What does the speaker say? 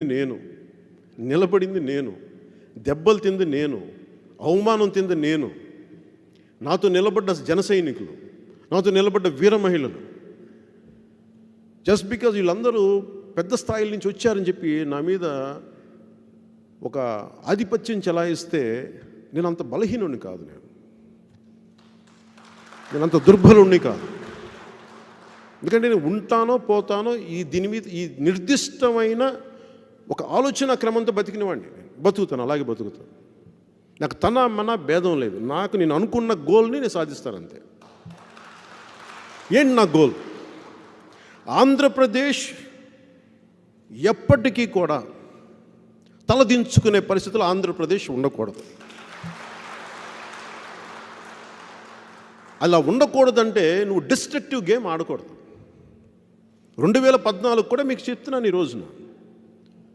నేను, నిలబడింది నేను, దెబ్బలు తింది నేను, అవమానం తింది నేను, నాతో నిలబడ్డ జన సైనికులు, నాతో నిలబడ్డ వీర మహిళలు. జస్ట్ బికాజ్ వీళ్ళందరూ పెద్ద స్థాయిల నుంచి వచ్చారని చెప్పి నా మీద ఒక ఆధిపత్యం చెలాయిస్తే నేను అంత బలహీనుడిని కాదు, నేను అంత దుర్బలుణ్ణి కాదు. ఎందుకంటే నేను ఉంటానో పోతానో దీని మీద ఈ నిర్దిష్టమైన ఒక ఆలోచన క్రమంతో బతికినవాడిని. బతుకుతాను, అలాగే బతుకుతాను. నాకు తన మన భేదం లేదు. నేను అనుకున్న గోల్ని నేను సాధిస్తాను అంతే. ఏంటి నా గోల్? ఆంధ్రప్రదేశ్ ఎప్పటికీ కూడా తలదించుకునే పరిస్థితులు ఆంధ్రప్రదేశ్ ఉండకూడదు. అలా ఉండకూడదంటే నువ్వు డిస్ట్రక్టివ్ గేమ్ ఆడకూడదు. 2014 కూడా మీకు చెప్తున్నాను ఈ రోజున.